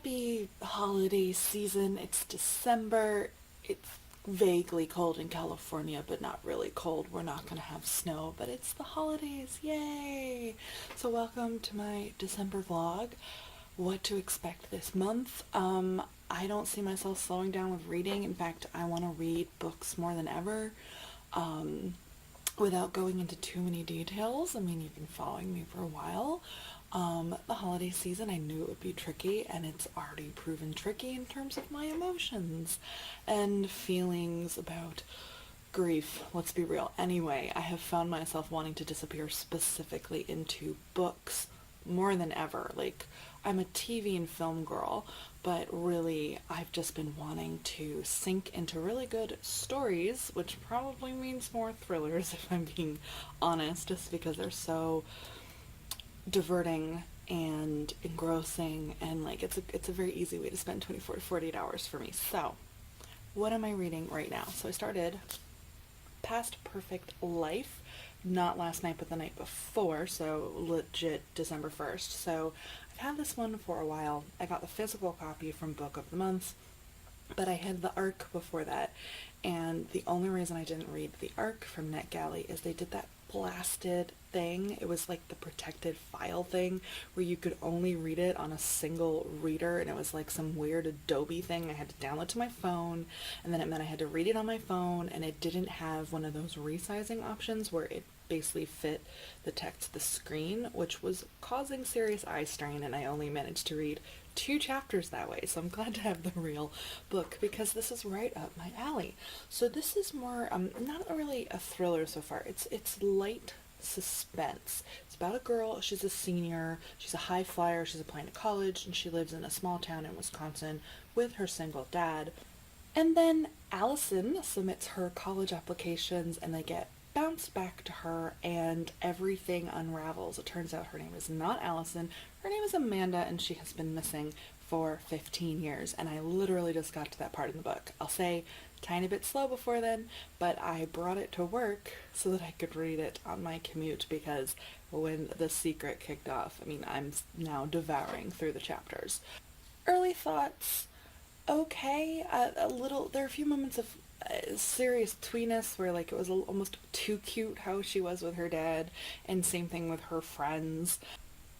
Happy holiday season. It's December. It's vaguely cold in California, but not really cold. We're not going to have snow, but it's the holidays. Yay! So welcome to my December vlog. What to expect this month. I don't see myself slowing down with reading. In fact, I want to read books more than ever. Without going into too many details, I mean, you've been following me for a while. The holiday season, I knew it would be tricky, and it's already proven tricky in terms of my emotions and feelings about grief. Let's be real. Anyway, I have found myself wanting to disappear specifically into books more than ever. Like, I'm a TV and film girl, but really I've just been wanting to sink into really good stories, which probably means more thrillers if I'm being honest, just because they're so diverting and engrossing, and like it's a very easy way to spend 24 to 48 hours for me. So what am I reading right now? So I started Past Perfect Life, not last night but the night before, so legit December 1st. So I've had this one for a while. I got the physical copy from Book of the Month, but I had the ARC before that, and the only reason I didn't read the ARC from NetGalley is they did that blasted thing. It was like the protected file thing where you could only read it on a single reader, and it was like some weird Adobe thing I had to download to my phone, and then it meant I had to read it on my phone, and it didn't have one of those resizing options where it basically fit the text to the screen, which was causing serious eye strain, and I only managed to read 2 chapters that way. So I'm glad to have the real book because this is right up my alley. So this is more not really a thriller so far. It's light suspense. It's about a girl. She's a senior. She's a high flyer. She's applying to college, and she lives in a small town in Wisconsin with her single dad. And then Allison submits her college applications, and they get bounced back to her, and everything unravels. It turns out her name is not Allison. Her name is Amanda, and she has been missing for 15 years. And I literally just got to that part in the book. I'll say tiny bit slow before then, but I brought it to work so that I could read it on my commute, because when The Secret kicked off, I mean, I'm now devouring through the chapters. Early thoughts, okay, there are a few moments of serious tweeness where like it was almost too cute how she was with her dad, and same thing with her friends.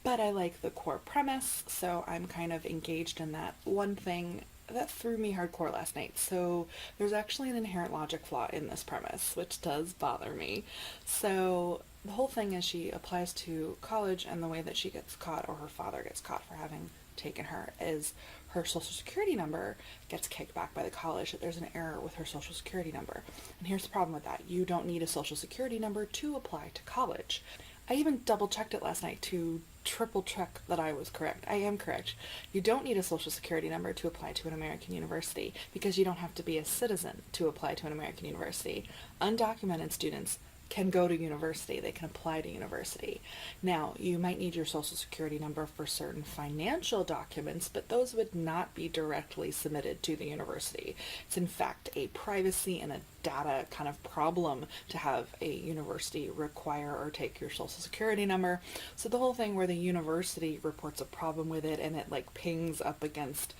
But I like the core premise, so I'm kind of engaged in that. One thing that threw me hardcore last night. So there's actually an inherent logic flaw in this premise, which does bother me. So the whole thing is she applies to college, and the way that she gets caught, or her father gets caught for having taken her, is her social security number gets kicked back by the college, that there's an error with her social security number. And here's the problem with that. You don't need a social security number to apply to college. I even double checked it last night to triple check that I was correct. I am correct. You don't need a social security number to apply to an American university, because you don't have to be a citizen to apply to an American university. Undocumented students can go to university. They can apply to university. Now, you might need your social security number for certain financial documents, but those would not be directly submitted to the university. It's in fact a privacy and a data kind of problem to have a university require or take your social security number. So the whole thing where the university reports a problem with it, and it like pings up against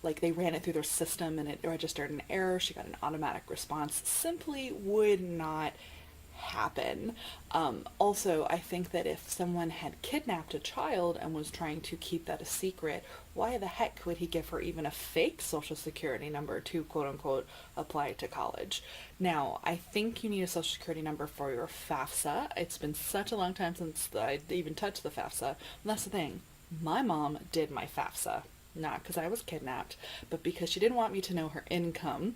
like they ran it through their system and it registered an error, she got an automatic response, simply would not happen. Also, I think that if someone had kidnapped a child and was trying to keep that a secret, why the heck would he give her even a fake social security number to quote unquote apply to college? Now, I think you need a social security number for your FAFSA. It's been such a long time since I even touched the FAFSA. And that's the thing. My mom did my FAFSA. Not because I was kidnapped, but because she didn't want me to know her income.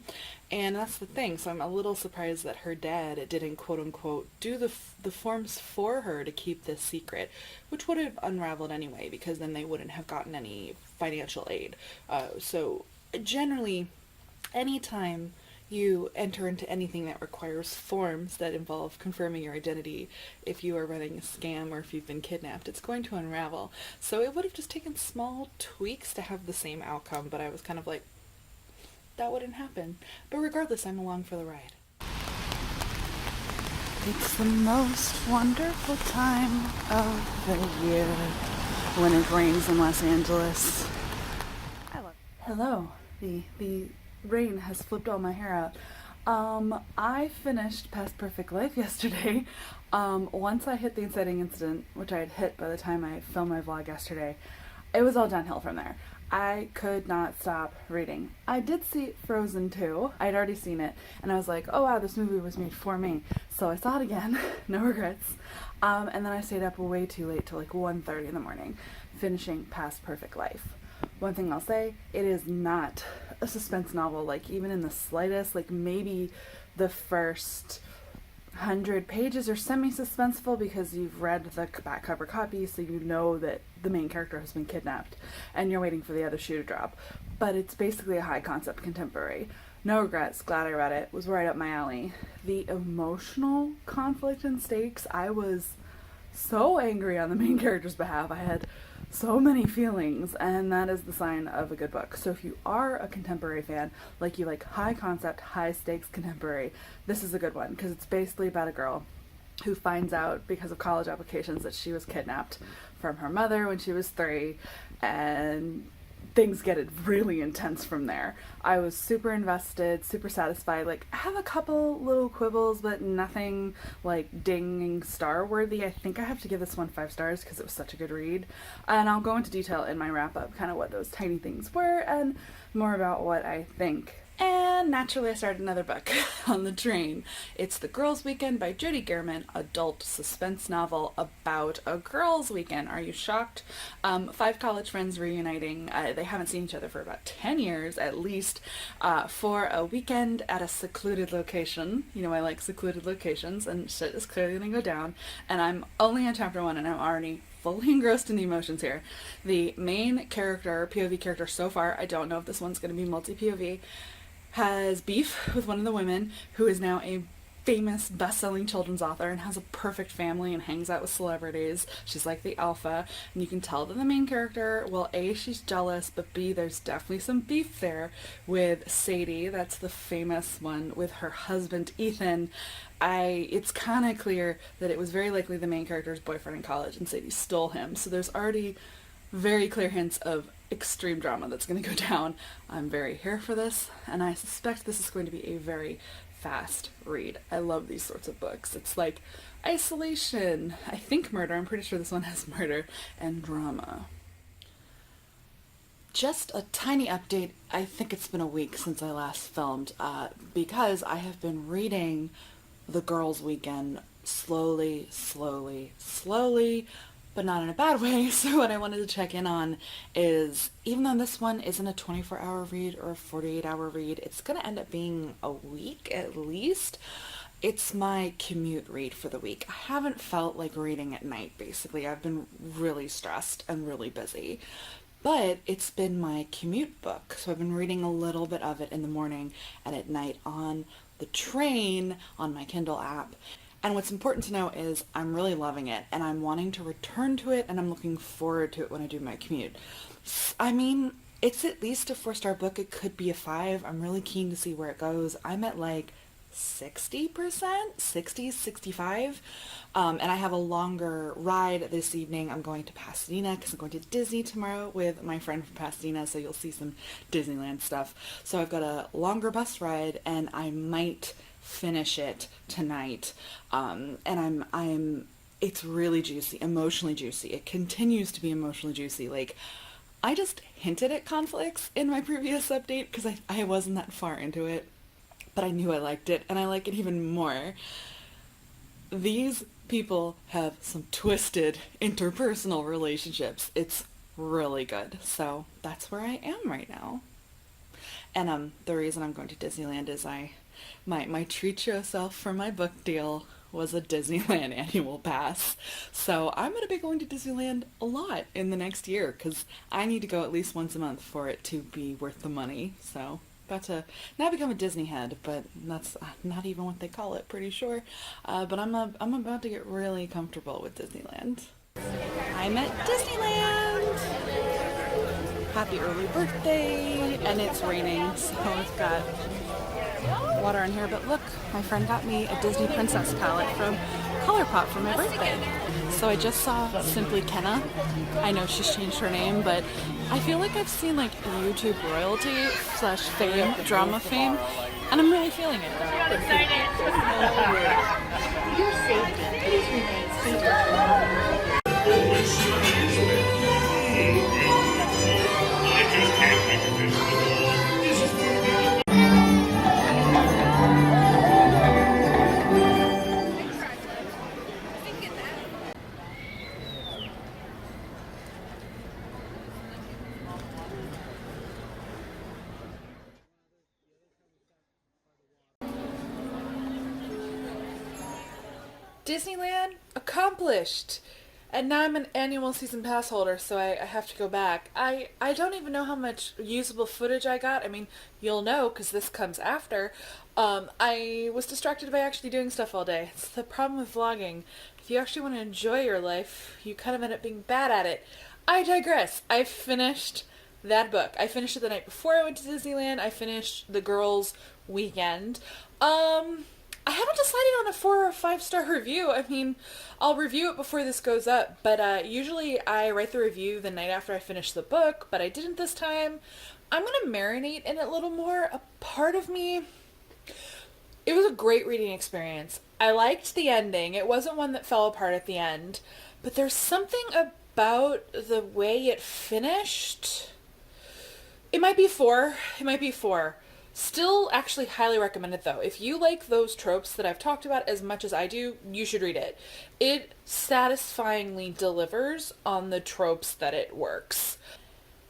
And that's the thing. So I'm a little surprised that her dad didn't quote unquote do the forms for her to keep this secret, which would have unraveled anyway, because then they wouldn't have gotten any financial aid. So generally, anytime you enter into anything that requires forms that involve confirming your identity, if you are running a scam or if you've been kidnapped, it's going to unravel. So it would have just taken small tweaks to have the same outcome, but I was kind of like, that wouldn't happen. But regardless, I'm along for the ride. It's the most wonderful time of the year when it rains in Los Angeles. Hello. The rain has flipped all my hair out. I finished Past Perfect Life yesterday. Once I hit the inciting incident, which I had hit by the time I filmed my vlog yesterday, it was all downhill from there. I could not stop reading. I did see Frozen 2. I'd already seen it, and I was like, oh wow, this movie was made for me. So I saw it again, no regrets. And then I stayed up way too late till like 1:30 in the morning, finishing Past Perfect Life. One thing I'll say, it is not a suspense novel, like even in the slightest. Like maybe the first 100 pages are semi-suspenseful because you've read the back cover copy, so you know that the main character has been kidnapped and you're waiting for the other shoe to drop. But it's basically a high concept contemporary. No regrets, glad I read it, was right up my alley. The emotional conflict and stakes, I was so angry on the main character's behalf. I had so many feelings, and that is the sign of a good book. So if you are a contemporary fan, like you like high concept, high stakes contemporary, this is a good one, because it's basically about a girl who finds out because of college applications that she was kidnapped from her mother when she was 3, and things get really intense from there. I was super invested, super satisfied. Like, I have a couple little quibbles, but nothing like dinging star worthy. I think I have to give this one 5 stars because it was such a good read. And I'll go into detail in my wrap up, kind of what those tiny things were and more about what I think. And naturally, I started another book on the train. It's The Girls' Weekend by Judy Gehrman, adult suspense novel about a girls' weekend. Are you shocked? 5 college friends reuniting. They haven't seen each other for about 10 years at least, for a weekend at a secluded location. You know, I like secluded locations, and shit is clearly gonna go down. And I'm only on chapter 1, and I'm already fully engrossed in the emotions here. The main character, POV character so far, I don't know if this one's going to be multi-POV, has beef with one of the women who is now a famous best-selling children's author and has a perfect family and hangs out with celebrities. She's like the alpha, and you can tell that the main character, well, A, she's jealous, but B, there's definitely some beef there with Sadie. That's the famous one with her husband Ethan. It's kind of clear that it was very likely the main character's boyfriend in college and Sadie stole him. So there's already very clear hints of extreme drama that's going to go down. I'm very here for this, and I suspect this is going to be a very fast read. I love these sorts of books. It's like isolation, I think murder, I'm pretty sure this one has murder, and drama. Just a tiny update. I think it's been a week since I last filmed, because I have been reading The Girls' Weekend slowly, but not in a bad way. So what I wanted to check in on is, even though this one isn't a 24-hour read or a 48-hour read, it's going to end up being a week at least. It's my commute read for the week. I haven't felt like reading at night, basically. I've been really stressed and really busy. But it's been my commute book. So I've been reading a little bit of it in the morning and at night on the train on my Kindle app. And what's important to know is I'm really loving it, and I'm wanting to return to it, and I'm looking forward to it when I do my commute. I mean, it's at least a 4-star book. It could be a 5. I'm really keen to see where it goes. I'm at like 60%, 60, 65. And I have a longer ride this evening. I'm going to Pasadena because I'm going to Disney tomorrow with my friend from Pasadena, so you'll see some Disneyland stuff. So I've got a longer bus ride, and I might finish it tonight. And it's really juicy, emotionally juicy. It continues to be emotionally juicy. Like, I just hinted at conflicts in my previous update because I wasn't that far into it, but I knew I liked it, and I like it even more. These people have some twisted interpersonal relationships. It's really good. So that's where I am right now. And the reason I'm going to Disneyland is my treat yourself for my book deal was a Disneyland annual pass. So I'm going to be going to Disneyland a lot in the next year because I need to go at least once a month for it to be worth the money. So about to not become a Disney head, but that's not even what they call it, pretty sure. But I'm about to get really comfortable with Disneyland. I'm at Disneyland! Happy early birthday! And it's raining, so I've got water in here, but look, my friend got me a Disney Princess palette from ColourPop for my birthday. So I just saw Simply Kenna. I know she's changed her name, but I feel like I've seen like YouTube royalty / fame, drama fame, and I'm really feeling it. Your safety, please remain seated. Disneyland accomplished, and now I'm an annual season pass holder, so I have to go back. I don't even know how much usable footage I got. I mean, you'll know because this comes after. I was distracted by actually doing stuff all day. It's the problem with vlogging. If you actually want to enjoy your life, you kind of end up being bad at it. I digress. I finished that book. I finished it the night before I went to Disneyland. I finished The Girls' Weekend. I haven't decided on a 4 or 5 star review. I mean, I'll review it before this goes up, but usually I write the review the night after I finish the book, but I didn't this time. I'm going to marinate in it a little more. A part of me, it was a great reading experience. I liked the ending. It wasn't one that fell apart at the end, but there's something about the way it finished. It might be 4. It might be 4. Still actually highly recommend it though. If you like those tropes that I've talked about as much as I do, you should read it. It satisfyingly delivers on the tropes that it works.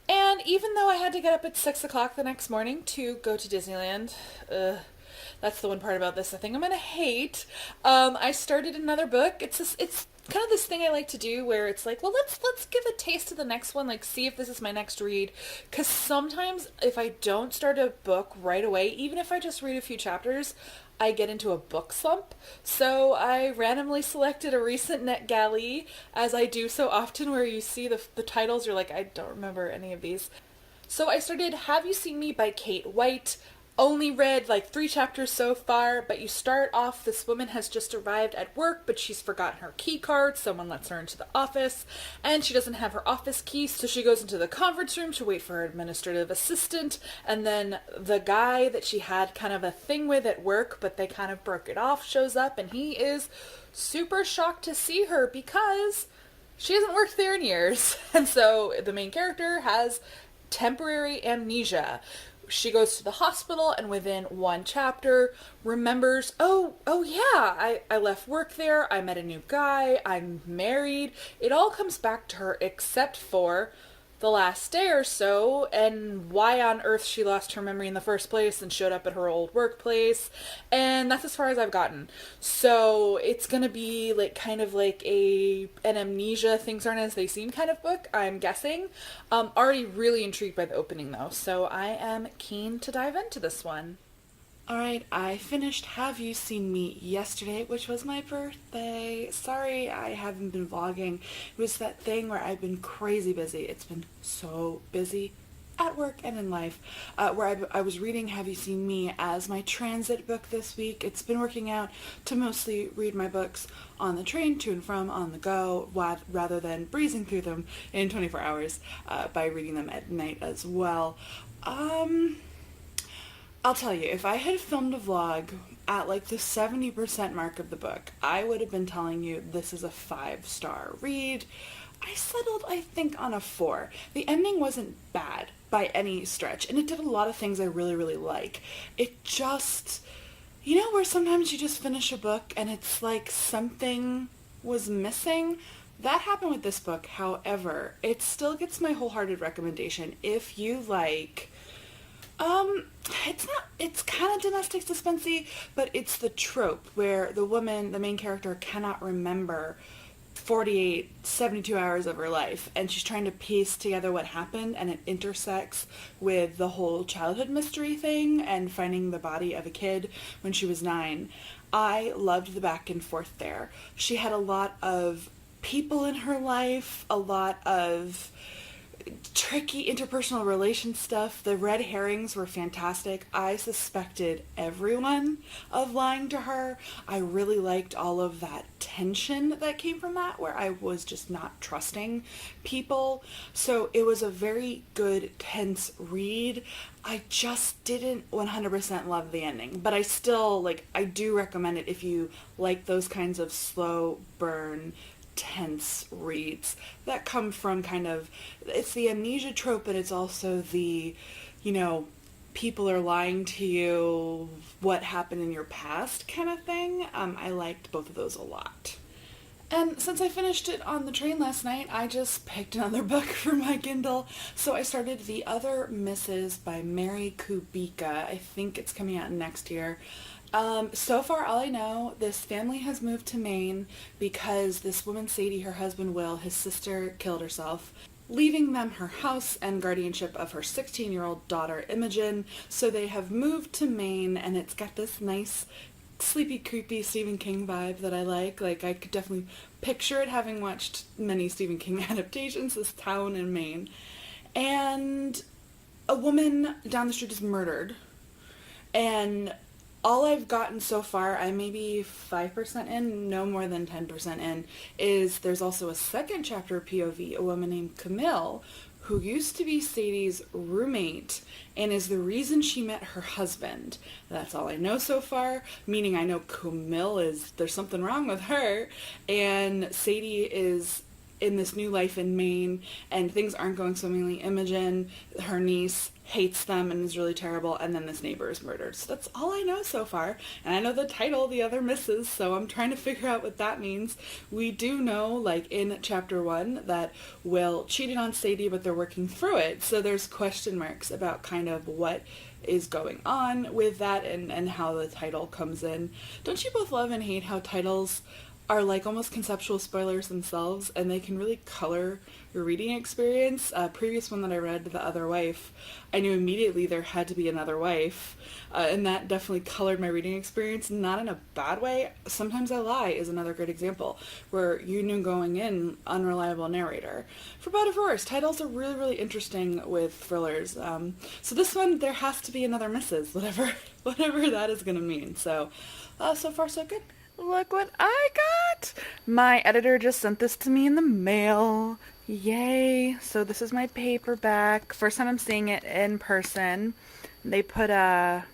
And even though I had to get up at 6 o'clock the next morning to go to Disneyland, that's the one part about this I think I'm gonna hate. I started another book. It's kind of this thing I like to do where it's like, well, let's give a taste of the next one, like see if this is my next read, because sometimes if I don't start a book right away, even if I just read a few chapters, I get into a book slump. So I randomly selected a recent NetGalley, as I do so often, where you see the titles, you're like, I don't remember any of these. So I started Have You Seen Me by Kate White. Only read like 3 chapters so far, but you start off, this woman has just arrived at work, but she's forgotten her key card. Someone lets her into the office, and she doesn't have her office key, so she goes into the conference room to wait for her administrative assistant, and then the guy that she had kind of a thing with at work, but they kind of broke it off, shows up, and he is super shocked to see her because she hasn't worked there in years. And so the main character has temporary amnesia. She goes to the hospital and within 1 chapter remembers, oh yeah, I left work there, I met a new guy, I'm married. It all comes back to her except for the last day or so and why on earth she lost her memory in the first place and showed up at her old workplace. And that's as far as I've gotten. So it's gonna be like kind of like an amnesia, things aren't as they seem kind of book, I'm guessing. Already really intrigued by the opening though, so I am keen to dive into this one. Alright, I finished Have You Seen Me yesterday, which was my birthday. Sorry I haven't been vlogging. It was that thing where I've been crazy busy. It's been so busy at work and in life, where I was reading Have You Seen Me as my transit book this week. It's been working out to mostly read my books on the train, to and from, on the go, rather than breezing through them in 24 hours by reading them at night as well. I'll tell you, if I had filmed a vlog at like the 70% mark of the book, I would have been telling you this is a 5-star read. I settled, I think, on a 4. The ending wasn't bad by any stretch, and it did a lot of things I really, really like. It just, you know, where sometimes you just finish a book and it's like something was missing? That happened with this book. However, it still gets my wholehearted recommendation if you like... it's kind of domestic suspensey, but it's the trope where the woman, the main character, cannot remember 72 hours of her life, and she's trying to piece together what happened, and it intersects with the whole childhood mystery thing and finding the body of a kid when she was 9. I loved the back and forth there. She had a lot of people in her life, a lot of tricky interpersonal relation stuff. The red herrings were fantastic. I suspected everyone of lying to her. I really liked all of that tension that came from that, where I was just not trusting people. So it was a very good, tense read. I just didn't 100% love the ending, but I still, I do recommend it if you like those kinds of slow burn, tense reads that come from it's the amnesia trope, but it's also the, people are lying to you, what happened in your past kind of thing. I liked both of those a lot. And since I finished it on the train last night, I just picked another book for my Kindle. So I started The Other Misses by Mary Kubica. I think it's coming out next year. So far, all I know, this family has moved to Maine because this woman, Sadie, her husband, Will, his sister killed herself, leaving them her house and guardianship of her 16-year-old daughter, Imogen. So they have moved to Maine, and it's got this nice, sleepy, creepy Stephen King vibe that I like. I could definitely picture it, having watched many Stephen King adaptations, this town in Maine. And a woman down the street is murdered. And all I've gotten so far, I'm maybe 5% in, no more than 10% in, is there's also a second chapter POV, a woman named Camille, who used to be Sadie's roommate and is the reason she met her husband. That's all I know so far, meaning I know Camille there's something wrong with her, and Sadie is in this new life in Maine, and things aren't going swimmingly. Imogen, her niece, hates them and is really terrible, and then this neighbor is murdered. So that's all I know so far, and I know the title, The Other Misses, so I'm trying to figure out what that means. We do know, in chapter 1, that Will cheated on Sadie, but they're working through it, so there's question marks about kind of what is going on with that and how the title comes in. Don't you both love and hate how titles are almost conceptual spoilers themselves, and they can really color your reading experience? Previous one that I read, The Other Wife, I knew immediately there had to be another wife, and that definitely colored my reading experience, not in a bad way. Sometimes I Lie is another great example, where you knew going in, unreliable narrator. For better or for worse, titles are really, really interesting with thrillers. So this one, there has to be another Mrs., whatever that is going to mean. So far so good. Look what I got! My editor just sent this to me in the mail. Yay! So this is my paperback. First time I'm seeing it in person. They put a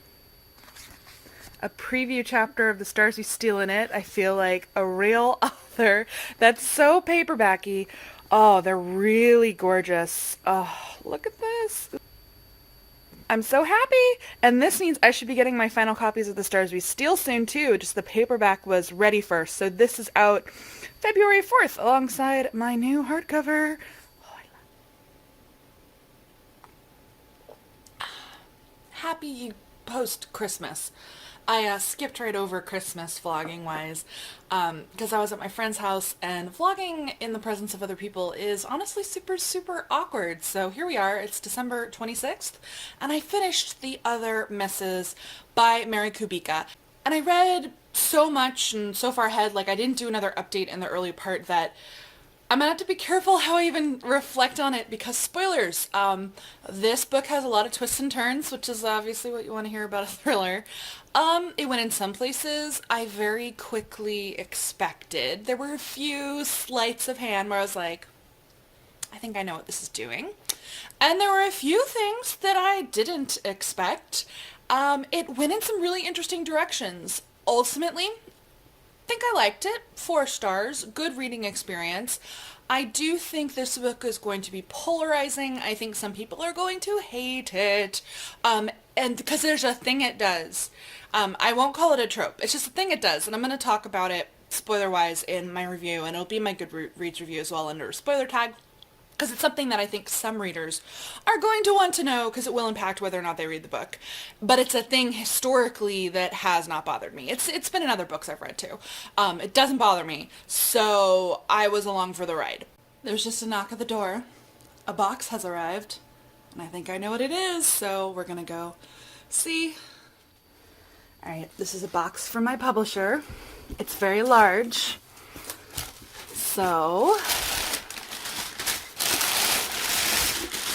preview chapter of The Stars We Steal in it. I feel like a real author. That's so paperbacky. Oh, they're really gorgeous. Oh, look at this. I'm so happy, and this means I should be getting my final copies of The Stars We Steal soon too, just the paperback was ready first, so this is out February 4th alongside my new hardcover. Happy post-Christmas. I skipped right over Christmas vlogging-wise because I was at my friend's house, and vlogging in the presence of other people is honestly super, super awkward. So here we are. It's December 26th, and I finished The Other Misses by Mary Kubica. And I read so much and so far ahead, I didn't do another update in the early part, that I'm gonna have to be careful how I even reflect on it, because spoilers. This book has a lot of twists and turns, which is obviously what you want to hear about a thriller. It went in some places I very quickly expected. There were a few sleights of hand where I was like, I think I know what this is doing. And there were a few things that I didn't expect. It went in some really interesting directions. Ultimately, think I liked it. 4 stars. Good reading experience. I do think this book is going to be polarizing. I think some people are going to hate it. And because there's a thing it does. I won't call it a trope. It's just a thing it does. And I'm going to talk about it spoiler-wise in my review. And it'll be my Goodreads review as well under a spoiler tag. Because it's something that I think some readers are going to want to know, because it will impact whether or not they read the book. But it's a thing historically that has not bothered me. It's been in other books I've read too. It doesn't bother me, so I was along for the ride. There's just a knock at the door. A box has arrived, and I think I know what it is, so we're gonna go see. Alright, this is a box from my publisher. It's very large. So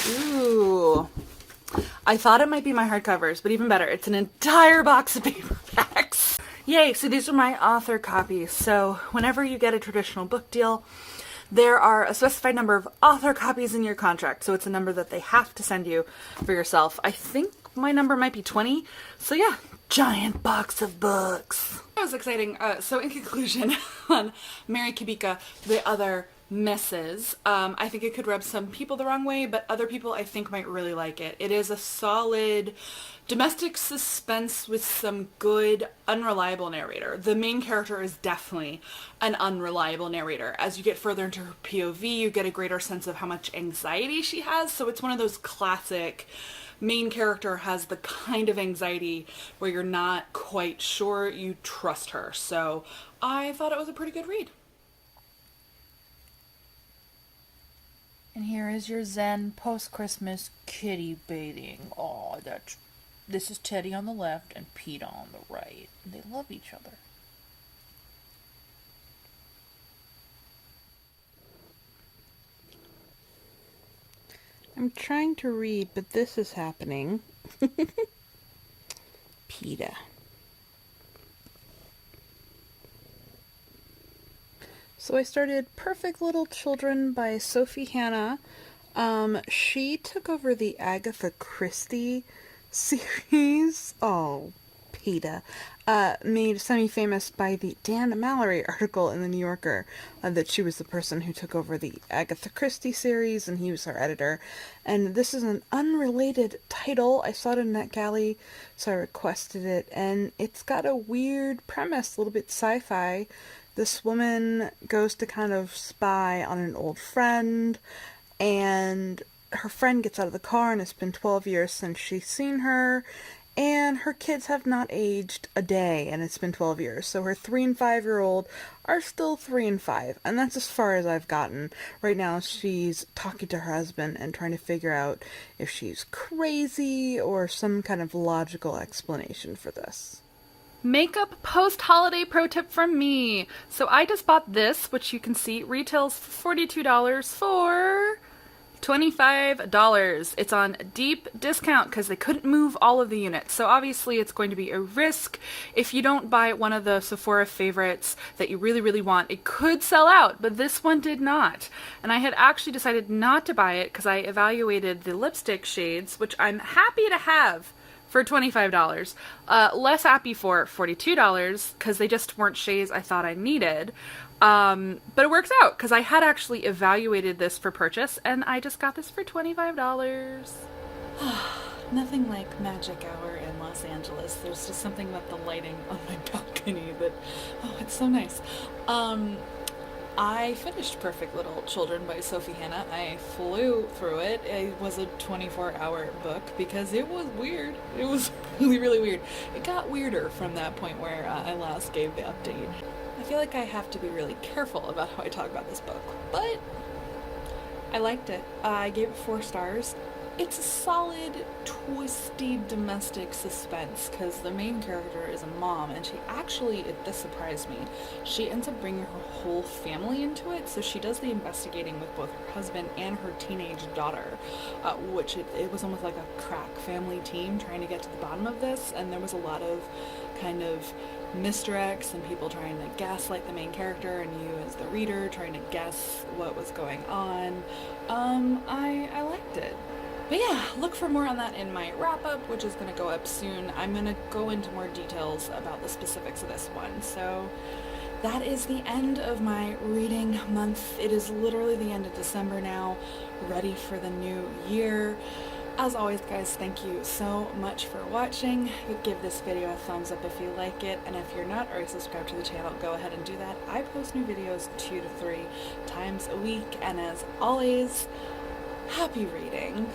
Ooh. I thought it might be my hardcovers, but even better, it's an entire box of paperbacks. Yay, so these are my author copies. So whenever you get a traditional book deal, there are a specified number of author copies in your contract. So it's a number that they have to send you for yourself. I think my number might be 20. So yeah, giant box of books. That was exciting. So in conclusion on Mary Kubica, the other misses. I think it could rub some people the wrong way, but other people I think might really like it. It is a solid domestic suspense with some good unreliable narrator. The main character is definitely an unreliable narrator. As you get further into her POV, you get a greater sense of how much anxiety she has. So it's one of those classic main character has the kind of anxiety where you're not quite sure you trust her. So I thought it was a pretty good read. And here is your Zen post-Christmas kitty bathing. Oh, this is Teddy on the left and Pete on the right. They love each other. I'm trying to read, but this is happening. PETA. So I started Perfect Little Children by Sophie Hannah. She took over the Agatha Christie series. Oh, PETA. Made semi-famous by the Dan Mallory article in the New Yorker that she was the person who took over the Agatha Christie series and he was her editor. And this is an unrelated title. I saw it in NetGalley, so I requested it. And it's got a weird premise, a little bit sci-fi. This woman goes to kind of spy on an old friend, and her friend gets out of the car, and it's been 12 years since she's seen her, and her kids have not aged a day, and it's been 12 years. So her 3 and 5-year-old are still 3 and 5, and that's as far as I've gotten. Right now, she's talking to her husband and trying to figure out if she's crazy or some kind of logical explanation for this. Makeup post-holiday pro tip from me. So I just bought this, which you can see retails $42 for $25. It's on deep discount because they couldn't move all of the units. So obviously it's going to be a risk. If you don't buy one of the Sephora favorites that you really, really want, it could sell out, but this one did not. And I had actually decided not to buy it because I evaluated the lipstick shades, which I'm happy to have for $25. Less happy for $42 because they just weren't shades I thought I needed. But it works out because I had actually evaluated this for purchase and I just got this for $25. Nothing like magic hour in Los Angeles. There's just something about the lighting on my balcony that, oh, it's so nice. I finished Perfect Little Children by Sophie Hannah. I flew through it. It was a 24-hour book because it was weird. It was really, really weird. It got weirder from that point where I last gave the update. I feel like I have to be really careful about how I talk about this book, but I liked it. I gave it 4 stars. It's a solid, twisty domestic suspense because the main character is a mom and she actually, this surprised me, she ends up bringing her whole family into it. So she does the investigating with both her husband and her teenage daughter, which it was almost like a crack family team trying to get to the bottom of this. And there was a lot of kind of misdirects and people trying to gaslight the main character and you as the reader trying to guess what was going on. I liked it. But yeah, look for more on that in my wrap-up, which is going to go up soon. I'm going to go into more details about the specifics of this one. So that is the end of my reading month. It is literally the end of December now, ready for the new year. As always, guys, thank you so much for watching. Give this video a thumbs up if you like it, and if you're not already subscribed to the channel, go ahead and do that. I post new videos 2 to 3 times a week, and as always, happy reading.